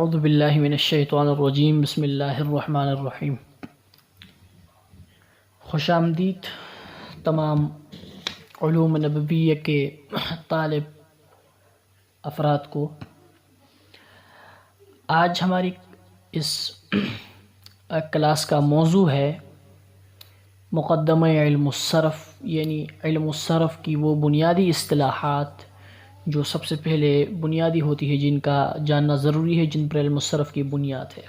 اعوذ باللہ من الشیطان الرجیم بسم اللہ الرحمن الرحیم۔ خوش آمدید تمام علوم نبویہ کے طالب افراد کو۔ آج ہماری اس کلاس کا موضوع ہے مقدمہ علم الصرف، یعنی علم الصرف کی وہ بنیادی اصطلاحات جو سب سے پہلے بنیادی ہوتی ہے، جن کا جاننا ضروری ہے، جن پر علم الصرف کی بنیاد ہے۔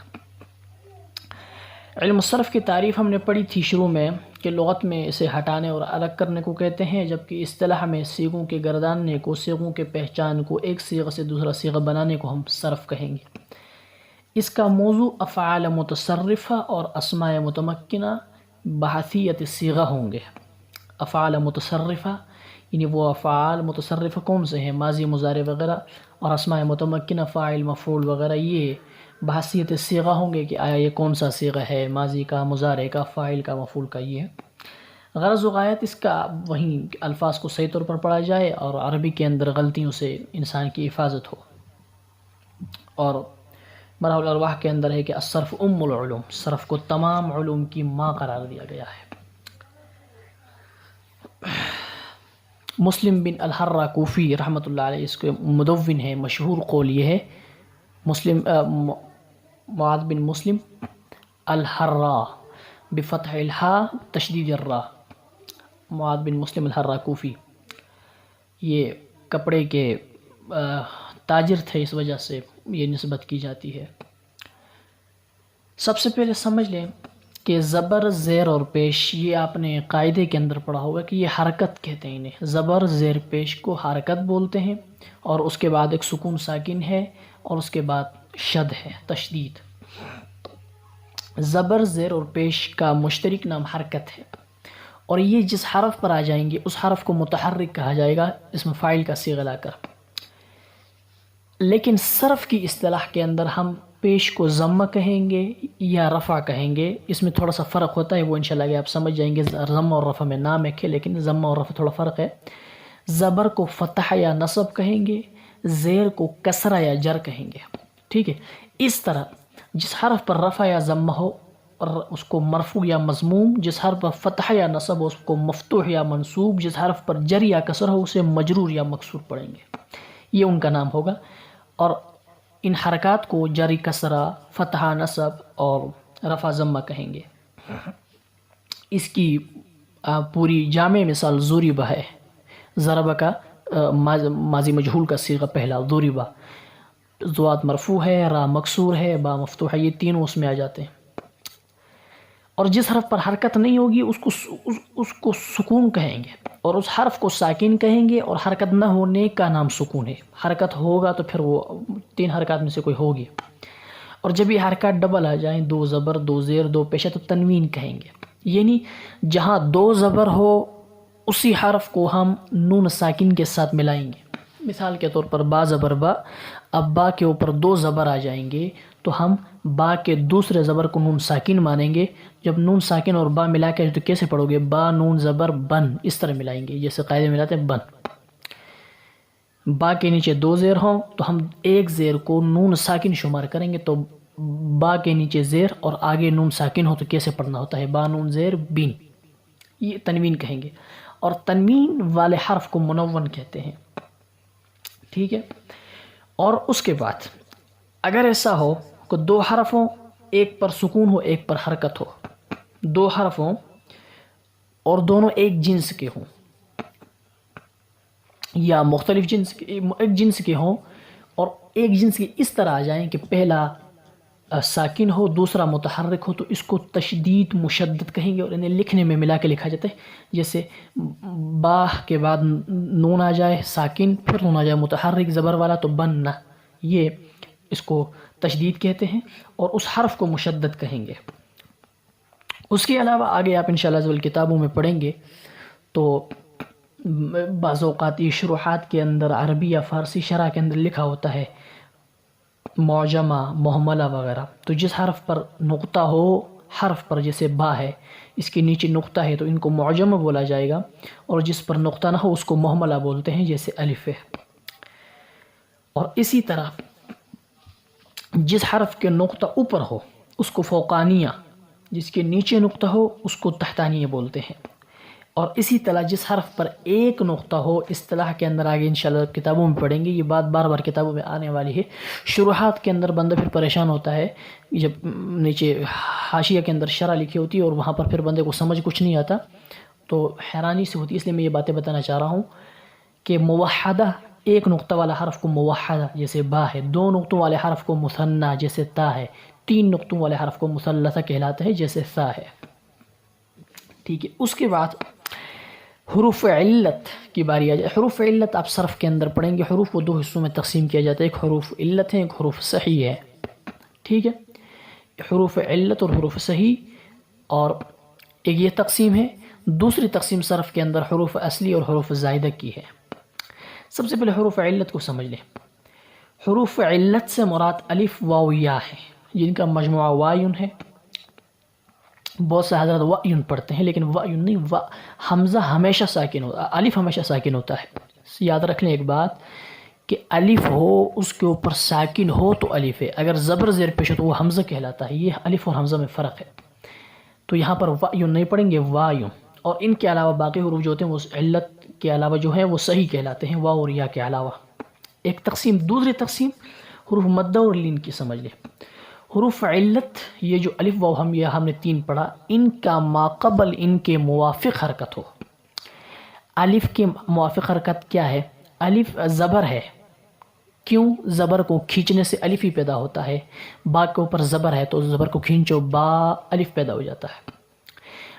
علم الصرف کی تعریف ہم نے پڑھی تھی شروع میں کہ لغت میں اسے ہٹانے اور الگ کرنے کو کہتے ہیں، جبکہ اصطلاح میں صیغوں کے گرداننے کو، صیغوں کے پہچان کو ایک صیغہ سے دوسرا صیغہ بنانے کو ہم صرف کہیں گے۔ اس کا موضوع افعال متصرفہ اور اسماء متمکنہ بحثیت صیغہ ہوں گے۔ افعال متصرفہ یعنی وہ افعال متصرفہ کون سے ہیں، ماضی، مضارع وغیرہ، اور اسماء متمکنہ فاعل، مفعول وغیرہ، یہ بحثیت صیغہ ہوں گے کہ آیا یہ کون سا صیغہ ہے، ماضی کا، مضارع کا، فاعل کا، مفعول کا۔ یہ ہے غرض و غایت اس کا وہیں الفاظ کو صحیح طور پر پڑھا جائے اور عربی کے اندر غلطیوں سے انسان کی حفاظت ہو۔ اور مرحل الارواح کے اندر ہے کہ الصرف ام العلوم، صرف کو تمام علوم کی ماں قرار دیا گیا ہے۔ مسلم بن الحرہ کوفی رحمۃ اللہ علیہ اس کے مدون ہے، مشہور قول یہ ہے، معاذ بن مسلم الحرہ بفتح الحاء تشدید الراء، معاذ بن مسلم الحرہ کوفی، یہ کپڑے کے تاجر تھے، اس وجہ سے یہ نسبت کی جاتی ہے۔ سب سے پہلے سمجھ لیں کہ زبر، زیر اور پیش، یہ آپ نے قاعدے کے اندر پڑھا ہوگا کہ یہ حرکت کہتے ہیں انہیں۔ زبر، زیر، پیش کو حرکت بولتے ہیں، اور اس کے بعد ایک سکون ساکن ہے، اور اس کے بعد شد ہے، تشدید۔ زبر، زیر اور پیش کا مشترک نام حرکت ہے، اور یہ جس حرف پر آ جائیں گے اس حرف کو متحرک کہا جائے گا، اسم فاعل کا صیغہ لا کر۔ لیکن صرف کی اصطلاح کے اندر ہم پیش کو ضمہ کہیں گے یا رفع کہیں گے، اس میں تھوڑا سا فرق ہوتا ہے، وہ انشاءاللہ آگے آپ سمجھ جائیں گے۔ ضمہ اور رفع میں نام ایک ہے، لیکن ضمہ اور رفع تھوڑا فرق ہے۔ زبر کو فتح یا نصب کہیں گے، زیر کو کسرہ یا جر کہیں گے، ٹھیک ہے۔ اس طرح جس حرف پر رفع یا ضمہ ہو اور اس کو مرفوع یا مضموم، جس حرف پر فتح یا نصب ہو اس کو مفتوح یا منصوب، جس حرف پر جر یا کسر ہو اسے مجرور یا مکسور پڑھیں گے، یہ ان کا نام ہوگا۔ اور ان حرکات کو جری، کسرہ، فتح، نصب اور رفع، ضمہ کہیں گے۔ اس کی پوری جامع مثال ضرب ہے۔ ضرب کا ماضی مجہول کا صیغہ پہلا ضرب، ضاد مرفوع ہے، را مکسور ہے، با مفتوح ہے، یہ تینوں اس میں آ جاتے ہیں۔ اور جس حرف پر حرکت نہیں ہوگی اس کو سکون کہیں گے، اور اس حرف کو ساکن کہیں گے، اور حرکت نہ ہونے کا نام سکون ہے۔ حرکت ہوگا تو پھر وہ تین حرکات میں سے کوئی ہوگی، اور جب یہ حرکات ڈبل آ جائیں، دو زبر، دو زیر، دو پیشہ، تو تنوین کہیں گے۔ یعنی جہاں دو زبر ہو اسی حرف کو ہم نون ساکن کے ساتھ ملائیں گے۔ مثال کے طور پر با زبر با، اب با کے اوپر دو زبر آ جائیں گے تو ہم با کے دوسرے زبر کو نون ساکن مانیں گے۔ جب نون ساکن اور با ملا کے تو کیسے پڑھو گے؟ با نون زبر بن، اس طرح ملائیں گے جیسے قاعدے ملاتے ہیں بن۔ با کے نیچے دو زیر ہوں تو ہم ایک زیر کو نون ساکن شمار کریں گے، تو با کے نیچے زیر اور آگے نون ساکن ہو تو کیسے پڑھنا ہوتا ہے؟ با نون زیر بین، یہ تنوین کہیں گے۔ اور تنوین والے حرف کو منون کہتے ہیں، ٹھیک ہے۔ اور اس کے بعد اگر ایسا ہو کہ دو حرف ہوں، ایک پر سکون ہو، ایک پر حرکت ہو، دو حرف ہوں اور دونوں ایک جنس کے ہوں یا مختلف جنس کے، ایک جنس کے ہوں اور ایک جنس کے اس طرح آ جائیں کہ پہلا ساکن ہو، دوسرا متحرک ہو، تو اس کو تشدید مشدد کہیں گے، اور انہیں لکھنے میں ملا کے لکھا جاتا ہے۔ جیسے با کے بعد نون آ جائے ساکن، پھر نون آ جائے متحرک زبر والا، تو بننا، یہ اس کو تشدید کہتے ہیں، اور اس حرف کو مشدد کہیں گے۔ اس کے علاوہ آگے آپ انشاءاللہ کتابوں میں پڑھیں گے تو بعض اوقات یہ شروحات کے اندر عربی یا فارسی شرح کے اندر لکھا ہوتا ہے معجمہ، مہملہ وغیرہ، تو جس حرف پر نقطہ ہو، حرف پر جیسے با ہے، اس کے نیچے نقطہ ہے تو ان کو معجمہ بولا جائے گا، اور جس پر نقطہ نہ ہو اس کو مہملہ بولتے ہیں، جیسے الف ہے۔ اور اسی طرح جس حرف کے نقطہ اوپر ہو اس کو فوقانیہ، جس کے نیچے نقطہ ہو اس کو تحتانیہ بولتے ہیں، اور اسی طرح جس حرف پر ایک نقطہ ہو، اصطلاح کے اندر آگے انشاءاللہ کتابوں میں پڑھیں گے، یہ بات بار بار کتابوں میں آنے والی ہے۔ شروحات کے اندر بندہ پھر پریشان ہوتا ہے جب نیچے حاشیہ کے اندر شرح لکھی ہوتی ہے اور وہاں پر پھر بندے کو سمجھ کچھ نہیں آتا تو حیرانی سے ہوتی ہے، اس لیے میں یہ باتیں بتانا چاہ رہا ہوں کہ موحدہ ایک نقطہ والا حرف کو موحدہ جیسے با ہے، دو نقطوں والے حرف کو مثنیٰ جیسے تا ہے، تین نقطوں والے حرف کو مثلثہ کہلاتا ہے جیسے ثا ہے، ٹھیک ہے۔ اس کے بعد حروف علت کی باری آ جائے۔ حروف علت آپ صرف کے اندر پڑھیں گے، حروف کو دو حصوں میں تقسیم کیا جاتا ہے، ایک حروف علت ہے، ایک حروف صحیح ہے، ٹھیک ہے۔ حروف علت اور حروف صحیح، اور ایک یہ تقسیم ہے۔ دوسری تقسیم صرف کے اندر حروف اصلی اور حروف زائدہ کی ہے۔ سب سے پہلے حروف علت کو سمجھ لیں۔ حروف علت سے مراد الف واو یا ہے، جن کا مجموعہ وایون ہے۔ بہت سے حضرات وایون پڑھتے ہیں لیکن وایون نہیں، حمزہ ہمیشہ ساکن ہوتا ہے، الف ہمیشہ ساکن ہوتا ہے۔ یاد رکھ لیں ایک بات کہ الف ہو اس کے اوپر ساکن ہو تو الف ہے، اگر زبر زیر پیش ہو تو وہ حمزہ کہلاتا ہے۔ یہ الف اور حمزہ میں فرق ہے، تو یہاں پر وایون نہیں پڑھیں گے، وایون۔ اور ان کے علاوہ باقی حروف جو ہوتے ہیں وہ علت کے علاوہ جو ہیں وہ صحیح کہلاتے ہیں، واو اور یا کے علاوہ۔ ایک تقسیم۔ دوسری تقسیم حروف مدہ اور لین کی سمجھ لیں۔ حروف علت یہ جو الف واو ہم نے تین پڑھا، ان کا ماقبل ان کے موافق حرکت ہو۔ الف کے موافق حرکت کیا ہے؟ الف زبر ہے، کیوں؟ زبر کو کھینچنے سے الف ہی پیدا ہوتا ہے۔ با کے اوپر زبر ہے تو زبر کو کھینچو با، الف پیدا ہو جاتا ہے۔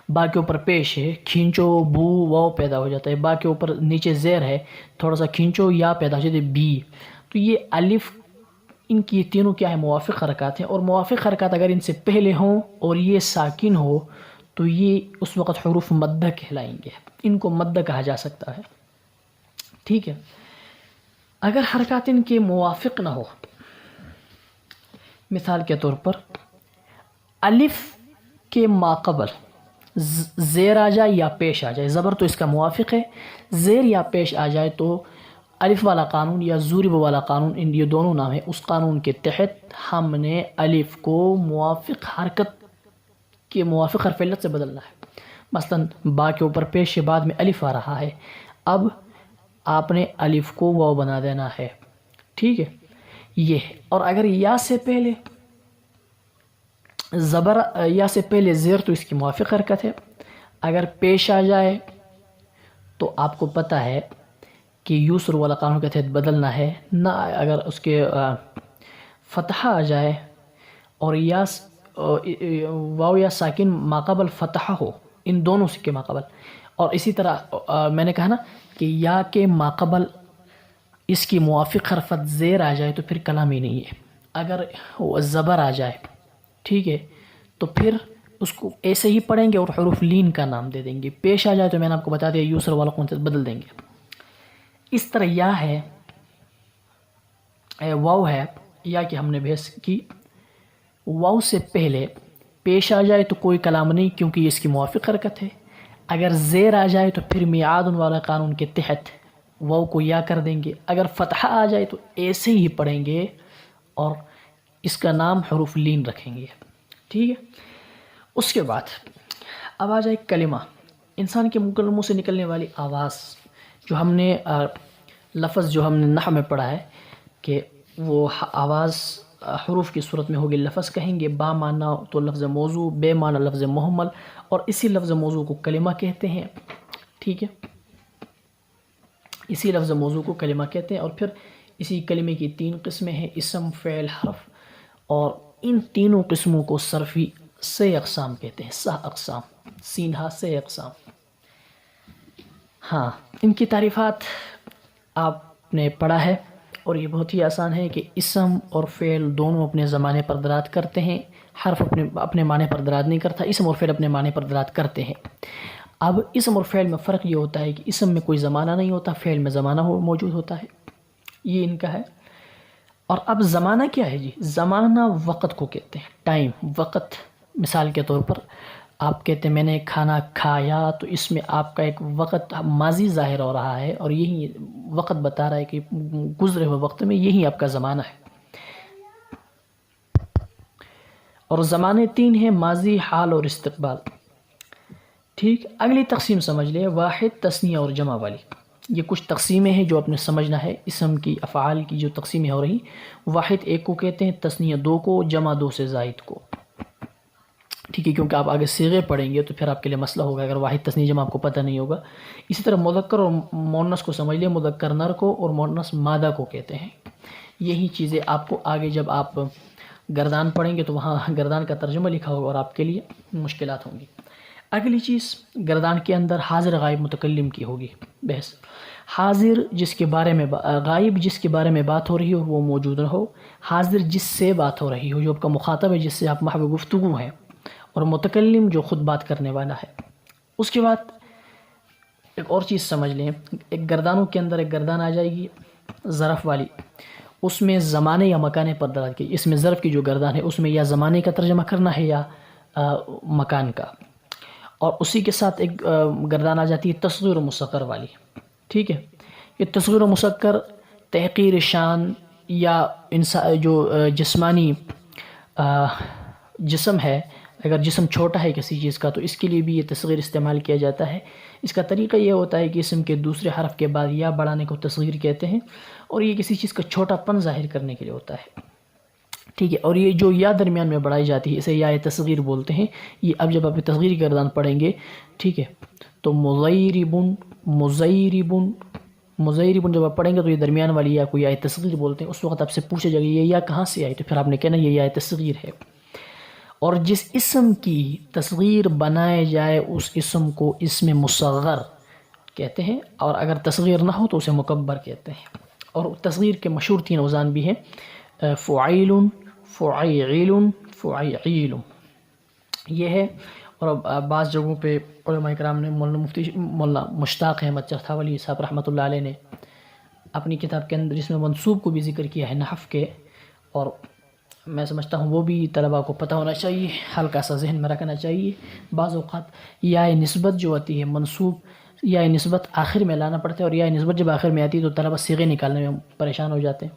با کے اوپر پیش ہے، کھینچو بو، واو پیدا ہو جاتا ہے۔ با کے اوپر نیچے زیر ہے، تھوڑا سا کھینچو یا پیدا ہو جاتی ہے بی۔ تو یہ الف، ان کی تینوں کیا ہے؟ موافق حرکات ہیں، اور موافق حرکات اگر ان سے پہلے ہوں اور یہ ساکن ہو تو یہ اس وقت حروف مدہ کہلائیں گے، ان کو مدہ کہا جا سکتا ہے، ٹھیک ہے۔ اگر حرکات ان کے موافق نہ ہو، مثال کے طور پر الف کے ماقبل زیر آ جائے یا پیش آ جائے، زبر تو اس کا موافق ہے، زیر یا پیش آ جائے تو الف والا قانون یا ضرب والا قانون، ان یہ دونوں نام ہیں، اس قانون کے تحت ہم نے الف کو موافق حرکت کے موافق حرف علت سے بدلنا ہے۔ مثلا با کے اوپر پیش کے بعد میں الف آ رہا ہے، اب آپ نے الف کو واو بنا دینا ہے، ٹھیک ہے، یہ ہے۔ اور اگر یا سے پہلے زبر، یا سے پہلے زیر تو اس کی موافق حرکت ہے، اگر پیش آ جائے تو آپ کو پتہ ہے کہ یسر والا قانون کے تحت بدلنا ہے، نہ اگر اس کے فتحہ آ جائے اور یا واو یا ساکن ماقبل فتحہ ہو، ان دونوں کے ماقبل، اور اسی طرح میں نے کہا نا کہ یا کے ماقبل اس کی موافق حرفت زیر آ جائے تو پھر کلام ہی نہیں ہے۔ اگر زبر آ جائے، ٹھیک ہے، تو پھر اس کو ایسے ہی پڑھیں گے اور حروف لین کا نام دے دیں گے۔ پیش آ جائے تو میں نے آپ کو بتا دیا یسر والا قانون سے بدل دیں گے۔ اس طرح یا ہے، واو ہے، یا کہ ہم نے بحث کی، واو سے پہلے پیش آ جائے تو کوئی کلام نہیں کیونکہ یہ اس کی موافق حرکت ہے۔ اگر زیر آ جائے تو پھر میعاد والا قانون کے تحت واو کو یا کر دیں گے۔ اگر فتحہ آ جائے تو ایسے ہی پڑھیں گے اور اس کا نام حروف لین رکھیں گے، ٹھیک ہے۔ اس کے بعد اب آ جائے کلمہ، انسان کے منہ سے نکلنے والی آواز، جو ہم نے لفظ جو ہم نے نحو میں پڑھا ہے کہ وہ آواز حروف کی صورت میں ہوگی۔ لفظ کہیں گے، با مانا تو لفظ موضوع، بے مانا لفظ محمل، اور اسی لفظ موضوع کو کلمہ کہتے ہیں، ٹھیک ہے، اسی لفظ موضوع کو کلمہ کہتے ہیں۔ اور پھر اسی کلمے کی تین قسمیں ہیں، اسم، فعل، حرف، اور ان تینوں قسموں کو صرفی سے اقسام کہتے ہیں، سہ اقسام، سینہا سے اقسام۔ ہاں، ان کی تعریفات آپ نے پڑھا ہے اور یہ بہت ہی آسان ہے کہ اسم اور فعل دونوں اپنے زمانے پر دلالت کرتے ہیں، حرف اپنے معنی پر دلالت نہیں کرتا، اسم اور فعل اپنے معنی پر دلالت کرتے ہیں۔ اب اسم اور فعل میں فرق یہ ہوتا ہے کہ اسم میں کوئی زمانہ نہیں ہوتا، فعل میں زمانہ موجود ہوتا ہے، یہ ان کا ہے۔ اور اب زمانہ کیا ہے جی؟ زمانہ وقت کو کہتے ہیں، ٹائم، وقت۔ مثال کے طور پر آپ کہتے ہیں میں نے کھانا کھایا، تو اس میں آپ کا ایک وقت ماضی ظاہر ہو رہا ہے اور یہی وقت بتا رہا ہے کہ گزرے ہوئے وقت میں یہی آپ کا زمانہ ہے۔ اور زمانے تین ہیں، ماضی، حال اور استقبال. ٹھیک. اگلی تقسیم سمجھ لیں، واحد، تثنیہ اور جمع والی. یہ کچھ تقسیمیں ہیں جو آپ نے سمجھنا ہے. اسم کی افعال کی جو تقسیمیں ہو رہی، واحد ایک کو کہتے ہیں، تثنیہ دو کو، جمع دو سے زائد کو. ٹھیک ہے، کیونکہ آپ آگے صیغے پڑھیں گے تو پھر آپ کے لیے مسئلہ ہوگا اگر واحد تثنیہ جمع آپ کو پتہ نہیں ہوگا. اسی طرح مذکر اور مؤنث کو سمجھ لیں، مذکر نر کو اور مؤنث مادہ کو کہتے ہیں. یہی چیزیں آپ کو آگے جب آپ گردان پڑھیں گے تو وہاں گردان کا ترجمہ لکھا ہوگا اور آپ کے لیے مشکلات ہوں گی. اگلی چیز گردان کے اندر حاضر غائب متکلم کی ہوگی بحث. حاضر جس کے بارے میں غائب جس کے بارے میں بات ہو رہی ہو وہ موجود نہ ہو. حاضر جس سے بات ہو رہی ہو، جو آپ کا مخاطب ہے، جس سے آپ محو گفتگو ہیں. اور متکلم جو خود بات کرنے والا ہے. اس کے بعد ایک اور چیز سمجھ لیں، ایک گردانوں کے اندر ایک گردان آ جائے گی ظرف والی. اس میں زمانے یا مکانے پر دلالت کی. اس میں ظرف کی جو گردان ہے اس میں یا زمانے کا ترجمہ کرنا ہے یا مکان کا. اور اسی کے ساتھ ایک گردان آ جاتی ہے تصغیر و مصغر والی. ٹھیک ہے. یہ تصغیر و مصغر تحقیر شان یا جو جسمانی جسم ہے، اگر جسم چھوٹا ہے کسی چیز کا تو اس کے لیے بھی یہ تصغیر استعمال کیا جاتا ہے. اس کا طریقہ یہ ہوتا ہے کہ اسم کے دوسرے حرف کے بعد یا بڑھانے کو تصغیر کہتے ہیں، اور یہ کسی چیز کا چھوٹا پن ظاہر کرنے کے لیے ہوتا ہے. ٹھیک ہے. اور یہ جو یا درمیان میں بڑھائی جاتی ہے اسے یا تصغیر بولتے ہیں. یہ اب جب آپ تصغیر کی گردان پڑھیں گے، ٹھیک ہے، تو مضیربن جب آپ پڑھیں گے تو یہ درمیان والی یا کو یا تصغیر بولتے ہیں. اس وقت آپ سے پوچھا جائے گا یہ یا کہاں سے آئی، تو پھر آپ نے کہنا یہ یا تصغیر ہے. اور جس اسم کی تصغیر بنائے جائے اس اسم کو اسم مصغر کہتے ہیں، اور اگر تصغیر نہ ہو تو اسے مکبر کہتے ہیں. اور تصغیر کے مشہور تین اوزان بھی ہیں، فعیل، فعیل، فعیل، یہ ہے. اور بعض جگہوں پہ علماء کرام نے مولانا مشتاق احمد چرتھاولی صاحب رحمۃ اللہ علیہ نے اپنی کتاب کے اندر اس میں منصوب کو بھی ذکر کیا ہے نحو کے، اور میں سمجھتا ہوں وہ بھی طلباء کو پتہ ہونا چاہیے، ہلکا سا ذہن میں رکھنا چاہیے. بعض اوقات یا نسبت جو آتی ہے منصوب یا نسبت آخر میں لانا پڑتا ہے، اور یا نسبت جب آخر میں آتی ہے تو طلباء صیغے نکالنے میں پریشان ہو جاتے ہیں.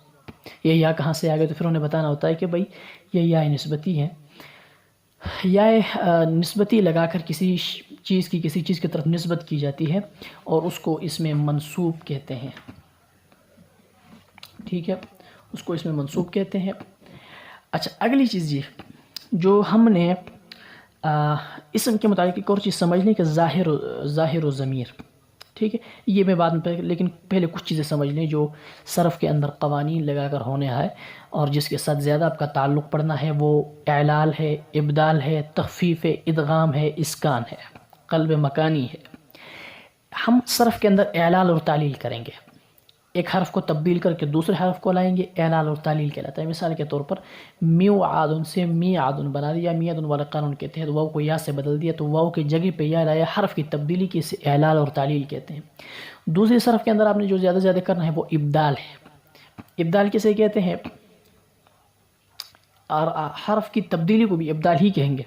یہ یا کہاں سے آ گئے تو پھر انہیں بتانا ہوتا ہے کہ بھائی یہ یا نسبتی ہے. یا نسبتی لگا کر کسی چیز کی طرف نسبت کی جاتی ہے اور اس کو اس میں منصوب کہتے ہیں. ٹھیک ہے، اس کو اس میں منصوب کہتے ہیں. اچھا، اگلی چیز یہ جو ہم نے اسم کے متعلق ایک اور چیز سمجھ لیں کہ ظاہر و ضمیر. ٹھیک ہے، یہ میں بعد میں لیکن پہلے کچھ چیزیں سمجھ لیں جو صرف کے اندر قوانین لگا کر ہونے ہے اور جس کے ساتھ زیادہ آپ کا تعلق پڑنا ہے. وہ اعلال ہے، ابدال ہے، تخفیف ہے، ادغام ہے، اسکان ہے، قلب مکانی ہے. ہم صرف کے اندر اعلال اور تعلیل کریں گے. ایک حرف کو تبدیل کر کے دوسرے حرف کو لائیں گے، اعلال اور تعلیل کہلاتا ہے. مثال کے طور پر میوعاد سے میعاد بنا دیا، میعاد والا قانون کہتے ہیں. تو واو کو یا سے بدل دیا تو واو کی جگہ پہ یا لایا، حرف کی تبدیلی کی، اسے اعلال اور تعلیل کہتے ہیں. دوسری صرف کے اندر آپ نے جو زیادہ زیادہ کرنا ہے وہ ابدال ہے. ابدال کسے کہتے ہیں؟ اور حرف کی تبدیلی کو بھی ابدال ہی کہیں گے.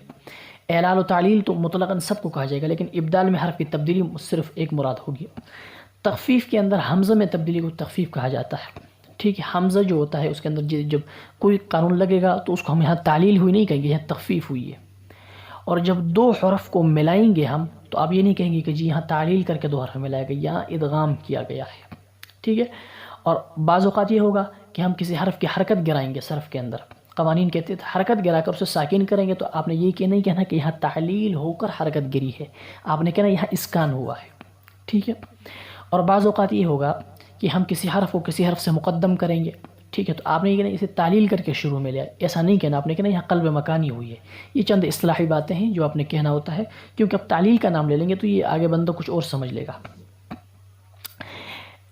اعلال و تعلیل تو مطلقاً سب کو کہا جائے گا، لیکن ابدال میں حرف کی تبدیلی صرف ایک مراد ہوگی. تخفیف کے اندر حمزہ میں تبدیلی کو تخفیف کہا جاتا ہے. ٹھیک ہے، حمزہ جو ہوتا ہے اس کے اندر جب کوئی قانون لگے گا تو اس کو ہم یہاں تعلیل ہوئی نہیں کہیں گے، یہاں تخفیف ہوئی ہے. اور جب دو حرف کو ملائیں گے ہم تو آپ یہ نہیں کہیں گے کہ جی یہاں تعلیل کر کے دو حرف ملایا گیا، یہاں ادغام کیا گیا ہے. ٹھیک ہے. اور بعض اوقات یہ ہوگا کہ ہم کسی حرف کی حرکت گرائیں گے. صرف کے اندر قوانین کہتے ہیں حرکت گرا کر اسے ساکن کریں گے تو آپ نے یہ نہیں کہنا کہ یہاں تعلیل ہو کر حرکت گری ہے، آپ نے کہنا یہاں اسکان ہوا ہے. ٹھیک ہے. اور بعض اوقات یہ ہوگا کہ ہم کسی حرف کو کسی حرف سے مقدم کریں گے. ٹھیک ہے، تو آپ نے یہ کہنا اسے تعلیل کر کے شروع میں لیا، ایسا نہیں کہنا. آپ نے کہنا یہاں قلب مکانی ہوئی ہے. یہ چند اصطلاحی باتیں ہیں جو آپ نے کہنا ہوتا ہے، کیونکہ اب تعلیل کا نام لے لیں گے تو یہ آگے بندہ کچھ اور سمجھ لے گا.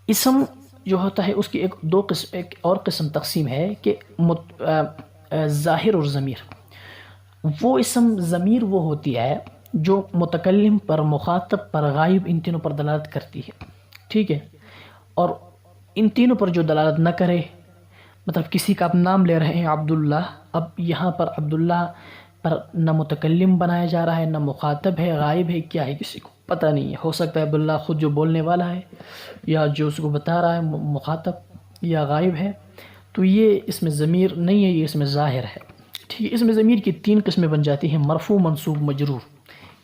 اسم جو ہوتا ہے اس کی ایک اور قسم تقسیم ہے کہ ظاہر اور ضمیر. وہ اسم ضمیر وہ ہوتی ہے جو متکلم پر، مخاطب پر، غائب، ان تینوں پر دلالت کرتی ہے. ٹھیک ہے. اور ان تینوں پر جو دلالت نہ کرے، مطلب کسی کا آپ نام لے رہے ہیں عبداللہ، اب یہاں پر عبداللہ پر نہ متکلم بنایا جا رہا ہے، نہ مخاطب ہے، غائب ہے، کیا ہے کسی کو پتہ نہیں ہے. ہو سکتا ہے عبداللہ خود جو بولنے والا ہے یا جو اس کو بتا رہا ہے مخاطب یا غائب ہے. تو یہ اس میں ضمیر نہیں ہے، یہ اس میں ظاہر ہے. ٹھیک ہے، اس میں ضمیر کی 3 قسمیں بن جاتی ہیں، مرفوع، منصوب، مجرور.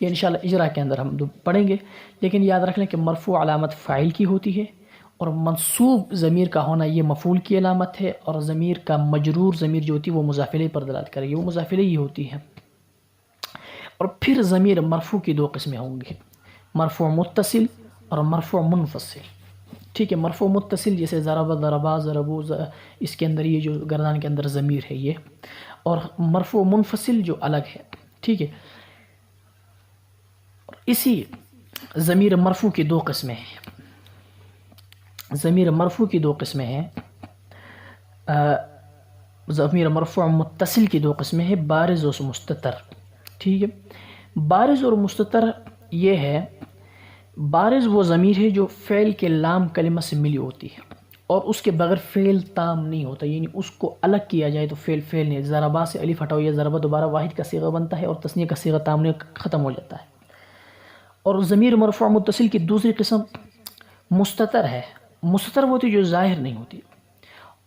یہ انشاءاللہ اجرا کے اندر ہم پڑھیں گے، لیکن یاد رکھ لیں کہ مرفوع علامت فاعل کی ہوتی ہے، اور منصوب ضمیر کا ہونا یہ مفعول کی علامت ہے، اور ضمیر کا مجرور ضمیر جو ہوتی ہے وہ مضاف الیہ پر دلالت کرے گی، وہ مضاف الیہ ہی ہوتی ہے. اور پھر ضمیر مرفوع کی 2 قسمیں ہوں گی، مرفوع متصل اور مرفوع منفصل. ٹھیک ہے، مرفوع متصل جیسے ضرب، ضربا، ضربو، اس کے اندر یہ جو گردان کے اندر ضمیر ہے یہ، اور مرفوع منفصل جو الگ ہے. ٹھیک ہے، اسی ضمیر مرفوع کی 2 قسمیں ہیں. ضمیر مرفوع کی 2 قسمیں ہیں، ضمیر مرفوع متصل کی 2 قسمیں ہیں، بارز اور مستتر. ٹھیک ہے، بارز اور مستتر یہ ہے، بارز وہ ضمیر ہے جو فعل کے لام کلمہ سے ملی ہوتی ہے اور اس کے بغیر فعل تام نہیں ہوتا، یعنی اس کو الگ کیا جائے تو فعل نہیں. ضربا سے الف ہٹاؤ یا ضربہ دوبارہ واحد کا صیغہ بنتا ہے اور تثنیہ کا صیغہ تام نے ختم ہو جاتا ہے. اور ضمیر مرفوع متصل کی دوسری قسم مستتر ہے. مستتر وہ ہوتی جو ظاہر نہیں ہوتی،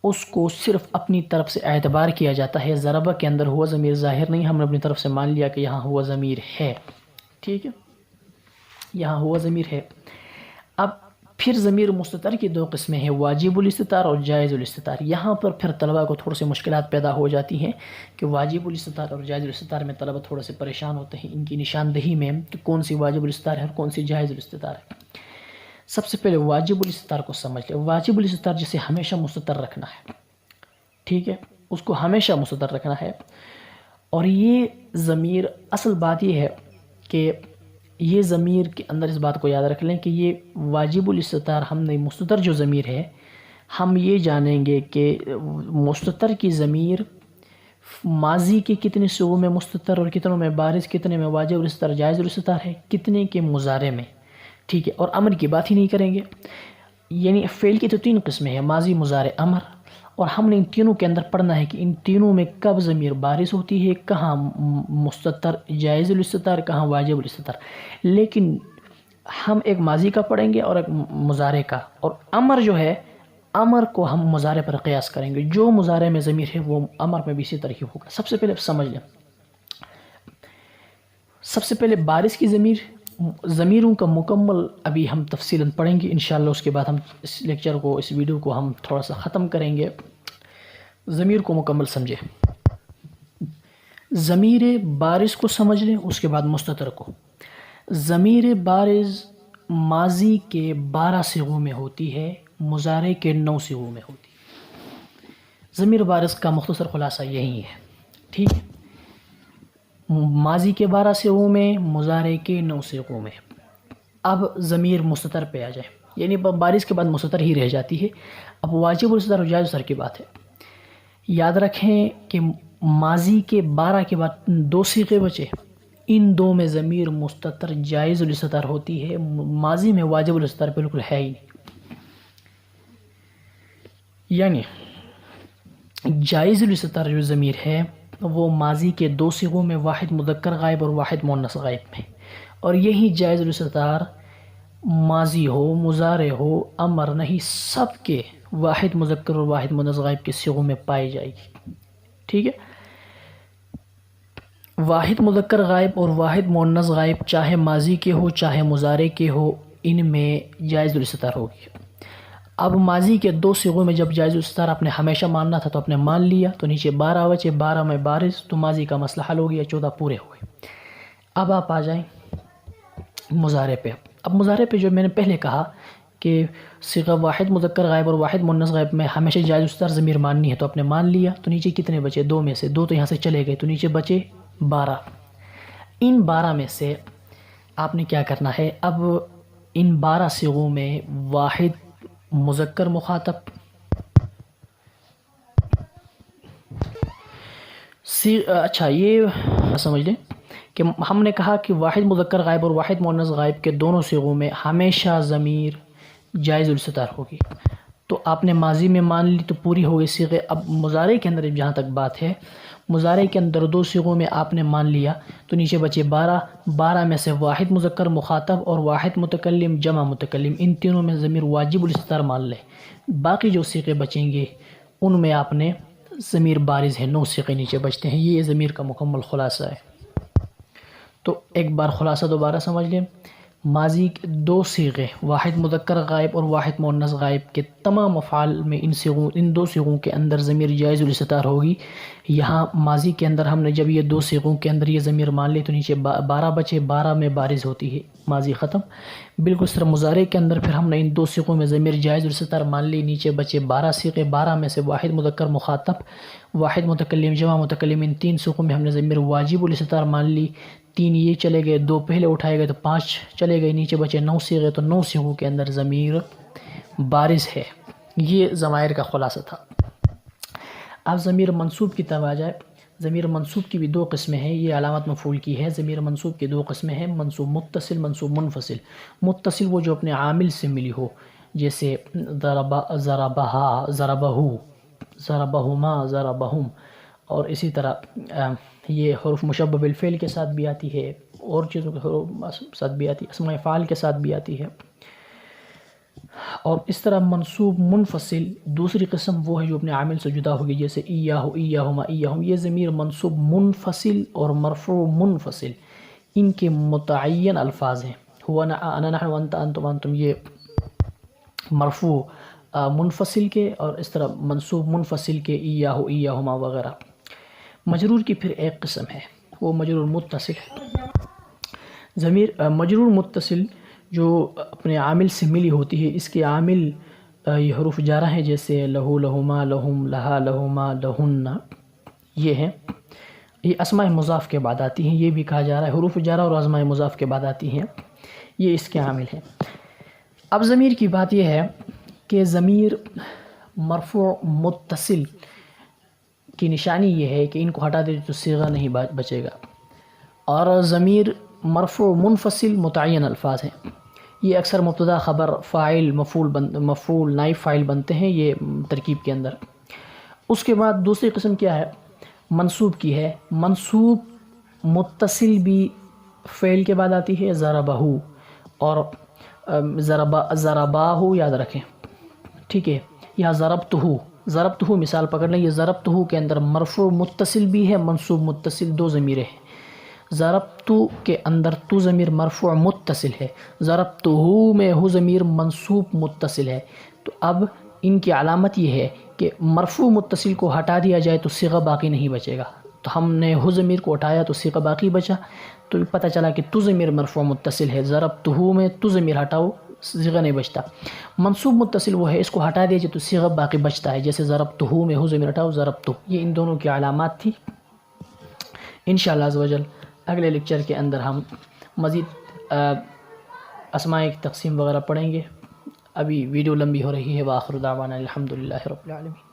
اس کو صرف اپنی طرف سے اعتبار کیا جاتا ہے. ضربہ کے اندر ہوا ضمیر ظاہر نہیں، ہم نے اپنی طرف سے مان لیا کہ یہاں ہوا ضمیر ہے. ٹھیک ہے، یہاں ہوا ضمیر ہے. اب پھر ضمیر مستتر کی 2 قسمیں ہیں، واجب الاستتار اور جائز الاستتار. یہاں پر پھر طلبہ کو تھوڑے سے مشکلات پیدا ہو جاتی ہیں کہ واجب الاستتار اور جائز الاستتار میں طلبہ تھوڑے سے پریشان ہوتے ہیں ان کی نشاندہی میں کہ کون سی واجب الاستتار ہے اور کون سی جائز الاستتار ہے. سب سے پہلے واجب الاستتار کو سمجھ لیں. واجب الاستتار جسے ہمیشہ مستتر رکھنا ہے، ٹھیک ہے، اس کو ہمیشہ مستتر رکھنا ہے. اور یہ ضمیر، اصل بات یہ ہے کہ یہ ضمیر کے اندر اس بات کو یاد رکھ لیں کہ یہ واجب الاستتار، ہم نے مستتر جو ضمیر ہے ہم یہ جانیں گے کہ مستتر کی ضمیر ماضی کے کتنے صیغوں میں مستتر اور کتنوں میں بارز، کتنے میں واجب الاستتار جائز الاستتار ہے، کتنے کے مضارع میں. ٹھیک ہے، اور امر کی بات ہی نہیں کریں گے. یعنی فعل کی تو 3 قسمیں ہیں، ماضی، مضارع، امر، اور ہم نے ان تینوں کے اندر پڑھنا ہے کہ ان تینوں میں کب ضمیر بارز ہوتی ہے، کہاں مستتر جائز الاستتار، کہاں واجب الاستتار. لیکن ہم ایک ماضی کا پڑھیں گے اور ایک مضارع کا، اور امر جو ہے امر کو ہم مضارع پر قیاس کریں گے. جو مضارع میں ضمیر ہے وہ امر میں بھی اسی طرح ہوگا. سب سے پہلے سمجھ لیں، سب سے پہلے بارز کی ضمیروں کا مکمل ابھی ہم تفصیلاً پڑھیں گے انشاءاللہ. اس کے بعد ہم اس لیکچر کو، اس ویڈیو کو ہم تھوڑا سا ختم کریں گے. ضمیر کو مکمل سمجھیں. ضمیر بارز کو سمجھ لیں، اس کے بعد مستتر کو. ضمیر بارز ماضی کے 12 صیغوں میں ہوتی ہے، مضارع کے 9 صیغوں میں ہوتی ہے. ضمیر بارز کا مختصر خلاصہ یہی ہے. ٹھیک ہے، ماضی کے 12 صیغوں میں، مضارع کے 9 صیغوں میں. اب ضمیر مستتر پہ آ جائے، یعنی بارز کے بعد مستتر ہی رہ جاتی ہے. اب واجب الاستتار اور جائز الاستتار کی بات ہے. یاد رکھیں کہ ماضی کے 12 کے بعد 2 صیغے بچے، ان 2 میں ضمیر مستتر جائز الاستتار ہوتی ہے. ماضی میں واجب الاستتار بالکل ہے ہی نہیں. یعنی جائز الاستتار جو ضمیر ہے وہ ماضی کے 2 صیغوں میں، واحد مذکر غائب اور واحد مؤنث غائب میں. اور یہی جائز الاستتار ماضی ہو، مضارع ہو، امر نہیں، سب کے واحد مذکر اور واحد مؤنث غائب کے صیغوں میں پائی جائے گی. ٹھیک ہے، واحد مذکر غائب اور واحد مؤنث غائب چاہے ماضی کے ہو چاہے مضارع کے ہو، ان میں جائز الاستتار ہوگی. اب ماضی کے 2 صیغوں میں جب جائز الاستتار آپ نے ہمیشہ ماننا تھا تو آپ نے مان لیا، تو نیچے 12 بچے، 12 میں بارز، تو ماضی کا مسئلہ حل ہو گیا، 14 پورے ہوئے. اب آپ آ جائیں مضارع پہ. اب مضارع پہ جو میں نے پہلے کہا کہ صیغہ واحد مذکر غائب اور واحد مؤنث غائب میں ہمیشہ جائز الاستتار ضمیر ماننی ہے، تو آپ نے مان لیا. تو نیچے کتنے بچے؟ 2 میں سے 2 تو یہاں سے چلے گئے، تو نیچے بچے 12. ان 12 میں سے آپ نے کیا کرنا ہے؟ اب ان 12 صیغوں میں واحد مذکر مخاطب، اچھا یہ سمجھ لیں کہ ہم نے کہا کہ واحد مذکر غائب اور واحد مؤنث غائب کے دونوں صیغوں میں ہمیشہ ضمیر جائز الاستتار ہوگی. تو آپ نے ماضی میں مان لی تو پوری ہو گئی صیغے. اب مضارع کے اندر جہاں تک بات ہے، مضارع کے اندر 2 صیغوں میں آپ نے مان لیا، تو نیچے بچے 12. 12 میں سے واحد مذکر مخاطب اور واحد متکلم جمع متکلم، ان تینوں میں ضمیر واجب الاستتار مان لے. باقی جو صیغے بچیں گے ان میں آپ نے ضمیر بارز ہے، 9 صیغے نیچے بچتے ہیں. یہ ضمیر کا مکمل خلاصہ ہے. تو ایک بار خلاصہ دوبارہ سمجھ لیں. ماضی کے 2 صیغے، واحد مذکر غائب اور واحد مؤنث غائب کے تمام افعال میں ان 2 صیغوں کے اندر ضمیر جائز الاستتار ہوگی. یہاں ماضی کے اندر ہم نے جب یہ 2 صیغوں کے اندر یہ ضمیر مان لی تو نیچے 12 بچے، 12 میں بارز ہوتی ہے، ماضی ختم. بالکل اس طرح مضارع کے اندر پھر ہم نے ان 2 صیغوں میں ضمیر جائز الاستتار مان لی، نیچے بچے 12 صیغے، 12 میں سے واحد مذکر مخاطب، واحد متکلم، جمع متکلم، ان 3 صیغوں میں ہم نے ضمیر واجب الاستتار مان لی. 3 یہ چلے گئے، 2 پہلے اٹھائے گئے تو 5 چلے گئے، نیچے بچے 9 صیغے، تو 9 صیغوں کے اندر ضمیر بارز ہے. یہ ضمائر کا خلاصہ تھا. اب ضمیر منصوب کی طرف آ جائے. ضمیر منصوب کی بھی 2 قسمیں ہیں، یہ علامت مفعول کی ہے. ضمیر منصوب کی 2 قسمیں ہیں، منصوب متصل، منصوب منفصل. متصل وہ جو اپنے عامل سے ملی ہو، جیسے ضربہا، ضربہو، ضربہما، ضربہم. اور اسی طرح یہ حروف مشبہ بالفعل کے ساتھ بھی آتی ہے، اور چیزوں کے حروف ساتھ بھی آتی ہے، اسماء فعال کے ساتھ بھی آتی ہے. اور اس طرح منصوب منفصل دوسری قسم وہ ہے جو اپنے عامل سے جدا ہوگی، جیسے ایاہو، ایاہما، ایاہم. یہ ضمیر منصوب منفصل اور مرفوع منفصل ان کے متعین الفاظ ہیں. ہوا، انا، نحن، انت، انتم، انتم. یہ مرفوع منفصل کے، اور اس طرح منصوب منفصل کے ایاہو، ایاہما وغیرہ. مجرور کی پھر ایک قسم ہے، وہ مجرور متصل ہے. ضمیر مجرور متصل جو اپنے عامل سے ملی ہوتی ہے، اس کے عامل یہ حروف جارہ ہیں، جیسے لہو، لہما، لہم، لہا، لہما، لہن. یہ ہیں، یہ اسماء مضاف کے بعد آتی ہیں. یہ بھی کہا جا رہا ہے حروف جارہ اور اسماء مضاف کے بعد آتی ہیں، یہ اس کے عامل ہیں. اب ضمیر کی بات یہ ہے کہ ضمیر مرفوع متصل کی نشانی یہ ہے کہ ان کو ہٹا دے تو صیغہ نہیں بچے گا. اور ضمیر مرفوع منفصل متعین الفاظ ہیں. یہ اکثر مبتدا، خبر، فاعل، مفعول، نائب فاعل بنتے ہیں یہ ترکیب کے اندر. اس کے بعد دوسری قسم کیا ہے؟ منصوب کی ہے. منصوب متصل بھی فعل کے بعد آتی ہے، ضربہو اور ضرباہو یاد رکھیں، ٹھیک ہے. یا ضربتہو، ضربتہو مثال پکڑ لیں. یہ ضربتہو کے اندر مرفوع متصل بھی ہے، منصوب متصل، 2 ضمیریں ہیں. ضربتو کے اندر تو ضمیر مرفوع متصل ہے، ضربتہو میں ہو ضمیر منصوب متصل ہے. تو اب ان کی علامت یہ ہے کہ مرفوع متصل کو ہٹا دیا جائے تو صیغہ باقی نہیں بچے گا. تو ہم نے ہو ضمیر کو ہٹایا تو صیغہ باقی بچا، تو پتہ چلا کہ تو ضمیر مرفوع متصل ہے. ضربتہو میں تو ضمیر ہٹاؤ، صیغہ نہیں بچتا. منصوب متصل وہ ہے اس کو ہٹا دیا جائے تو صیغہ باقی بچتا ہے، جیسے ضربتہو میں ہو ضمیر ہٹاؤ، ضربتو. یہ ان دونوں کی علامات تھی. انشاءاللہ عز و جل اگلے لیکچر کے اندر ہم مزید اسماء کی تقسیم وغیرہ پڑھیں گے. ابھی ویڈیو لمبی ہو رہی ہے. وآخر دعوانا الحمدللہ رب العالمین.